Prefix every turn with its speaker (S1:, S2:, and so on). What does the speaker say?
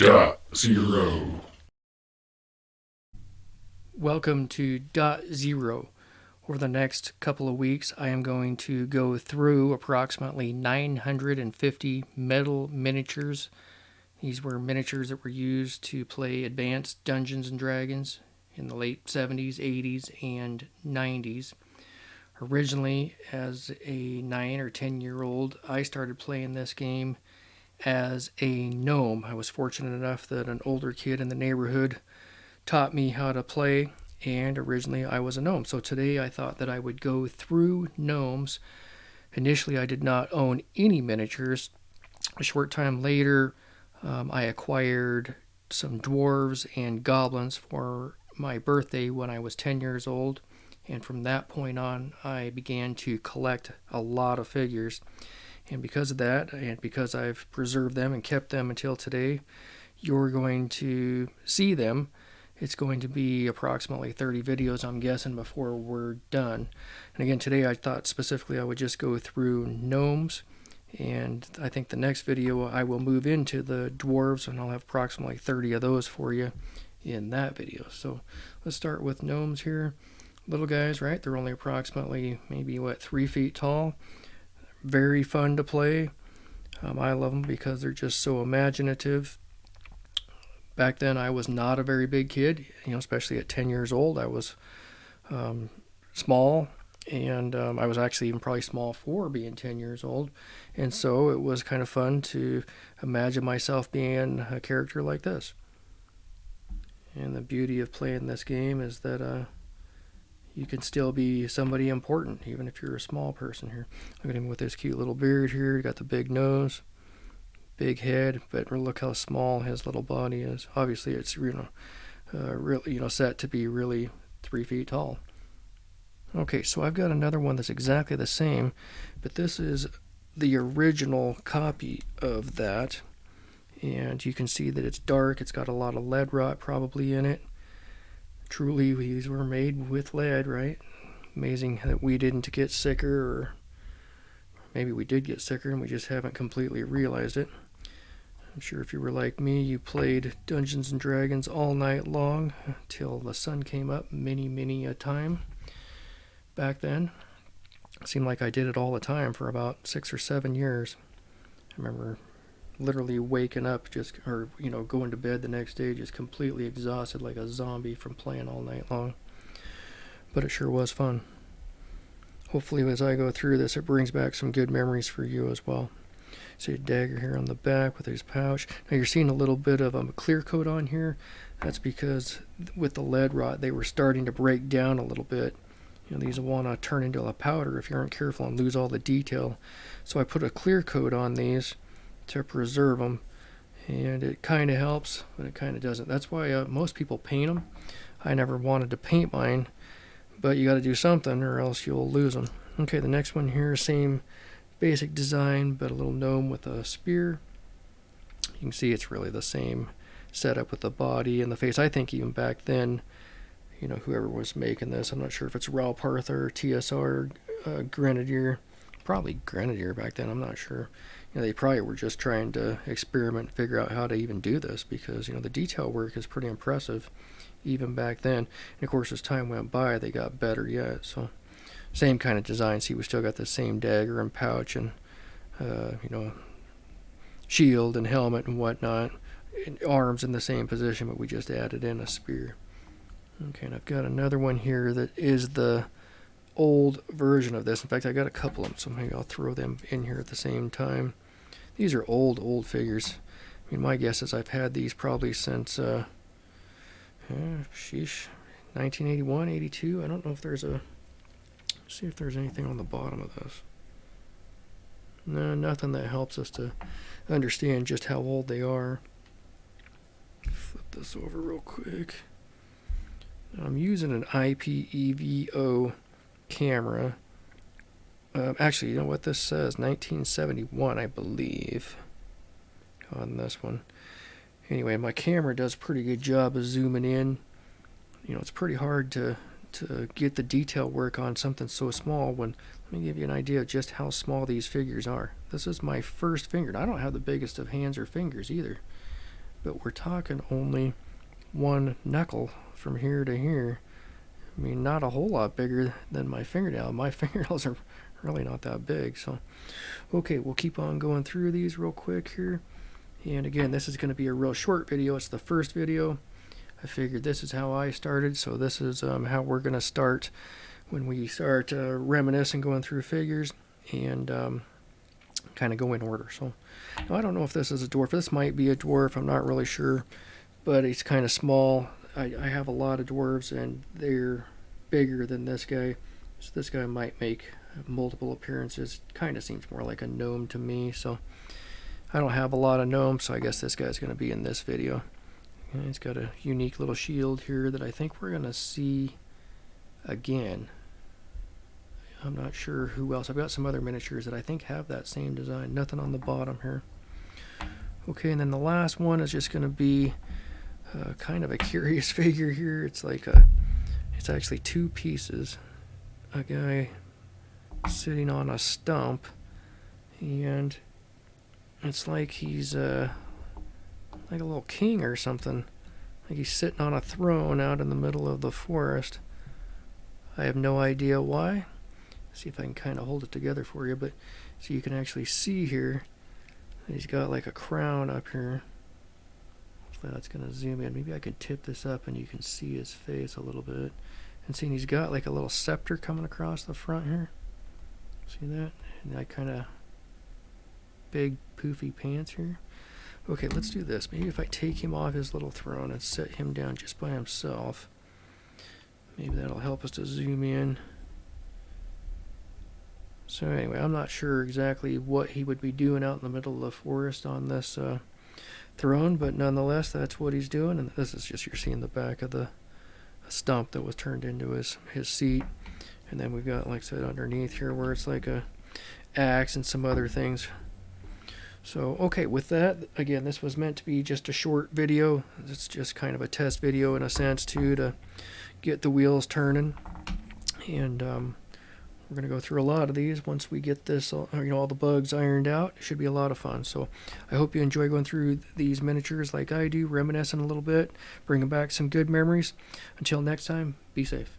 S1: Dotsero.
S2: Welcome to Dotsero. Over the next couple of weeks, I am going to go through approximately 950 metal miniatures. These were miniatures that were used to play advanced Dungeons and Dragons in the late 70s, 80s, and 90s. Originally, as a 9 or 10-year-old, I started playing this game as a gnome. I was fortunate enough that an older kid in the neighborhood taught me how to play, and originally I was a gnome. So today I thought that I would go through gnomes. Initially, I did not own any miniatures. A short time later, I acquired some dwarves and goblins for my birthday when I was 10 years old. And from that point on, I began to collect a lot of figures. And because of that, and because I've preserved them and kept them until today, you're going to see them. It's going to be approximately 30 videos, I'm guessing, before we're done. And again, today I thought specifically I would just go through gnomes. And I think the next video I will move into the dwarves, and I'll have approximately 30 of those for you in that video. So let's start with gnomes here. Little guys, right? They're only approximately maybe 3 feet tall. Very fun to play. I love them because they're just so imaginative. Back then, I was not a very big kid, especially at 10 years old. I was small, and I was actually even probably small for being 10 years old. And so it was kind of fun to imagine myself being a character like this. And the beauty of playing this game is that you can still be somebody important, even if you're a small person here. Look at him with his cute little beard here. He got the big nose, big head, but look how small his little body is. Obviously, it's really, set to be really 3 feet tall. Okay, so I've got another one that's exactly the same, but this is the original copy of that. And you can see that it's dark. It's got a lot of lead rot probably in it. Truly, these were made with lead, right? Amazing that we didn't get sicker, or maybe we did get sicker and we just haven't completely realized it. I'm sure if you were like me, you played Dungeons and Dragons all night long until the sun came up many a time. Back then, it seemed like I did it all the time for about 6 or 7 years. I remember literally waking up going to bed the next day just completely exhausted like a zombie from playing all night long. But it sure was fun. Hopefully as I go through this, it brings back some good memories for you as well. See a dagger here on the back with his pouch. Now you're seeing a little bit of a clear coat on here. That's because with the lead rot, they were starting to break down a little bit. These will want to turn into a powder if you aren't careful and lose all the detail. So I put a clear coat on these to preserve them, and it kind of helps, but it kind of doesn't. That's why most people paint them. I never wanted to paint mine, but you got to do something or else you'll lose them. Okay, the next one here, same basic design, but a little gnome with a spear. You can see it's really the same setup with the body and the face. I think even back then, whoever was making this, I'm not sure if it's Raw Parther or TSR Grenadier, probably Grenadier back then, I'm not sure. They probably were just trying to experiment and figure out how to even do this because, the detail work is pretty impressive even back then. And of course, as time went by, they got better yet. So, same kind of design. See, we still got the same dagger and pouch and, shield and helmet and whatnot. And arms in the same position, but we just added in a spear. Okay, and I've got another one here that is the old version of this. In fact, I got a couple of them, so maybe I'll throw them in here at the same time. These are old figures. My guess is I've had these probably since 1981, 82. I don't know if there's let's see if there's anything on the bottom of this. No, nothing that helps us to understand just how old they are. Flip this over real quick. I'm using an IPEVO camera. Actually, you know what this says? 1971, I believe, on this one. Anyway, my camera does a pretty good job of zooming in. It's pretty hard to get the detail work on something so small when, let me give you an idea of just how small these figures are. This is my first finger. I don't have the biggest of hands or fingers either. but we're talking only one knuckle from here to here. I mean, not a whole lot bigger than my fingernail. My fingernails are really not that big. So, okay, we'll keep on going through these real quick here. And again, this is going to be a real short video. It's the first video. I figured this is how I started, so this is how we're going to start when we start reminiscing, going through figures, and kind of go in order. So, now, I don't know if this is a dwarf. This might be a dwarf. I'm not really sure, but he's kind of small. I have a lot of dwarves, and they're bigger than this guy. So this guy might make multiple appearances. Kind of seems more like a gnome to me. So I don't have a lot of gnomes, so I guess this guy's going to be in this video. And he's got a unique little shield here that I think we're going to see again. I'm not sure who else. I've got some other miniatures that I think have that same design. Nothing on the bottom here. Okay, and then the last one is just going to be kind of a curious figure here. It's like it's actually two pieces. A guy sitting on a stump, and it's like he's like a little king or something. Like he's sitting on a throne out in the middle of the forest. I have no idea why. See if I can kind of hold it together for you, but so you can actually see here that he's got like a crown up here. Hopefully that's going to zoom in. Maybe I can tip this up and you can see his face a little bit. And seeing he's got like a little scepter coming across the front here. See that? And that kind of big poofy pants here. Okay, let's do this. Maybe if I take him off his little throne and set him down just by himself, maybe that'll help us to zoom in. So anyway, I'm not sure exactly what he would be doing out in the middle of the forest on this throne, but nonetheless, that's what he's doing. And this is just, you're seeing the back of the stump that was turned into his seat. And then we've got, like I said, underneath here where it's like a axe and some other things. So, okay, with that, again, this was meant to be just a short video. It's just kind of a test video in a sense, too, to get the wheels turning. And we're going to go through a lot of these once we get this, all the bugs ironed out. It should be a lot of fun. So I hope you enjoy going through these miniatures like I do, reminiscing a little bit, bringing back some good memories. Until next time, be safe.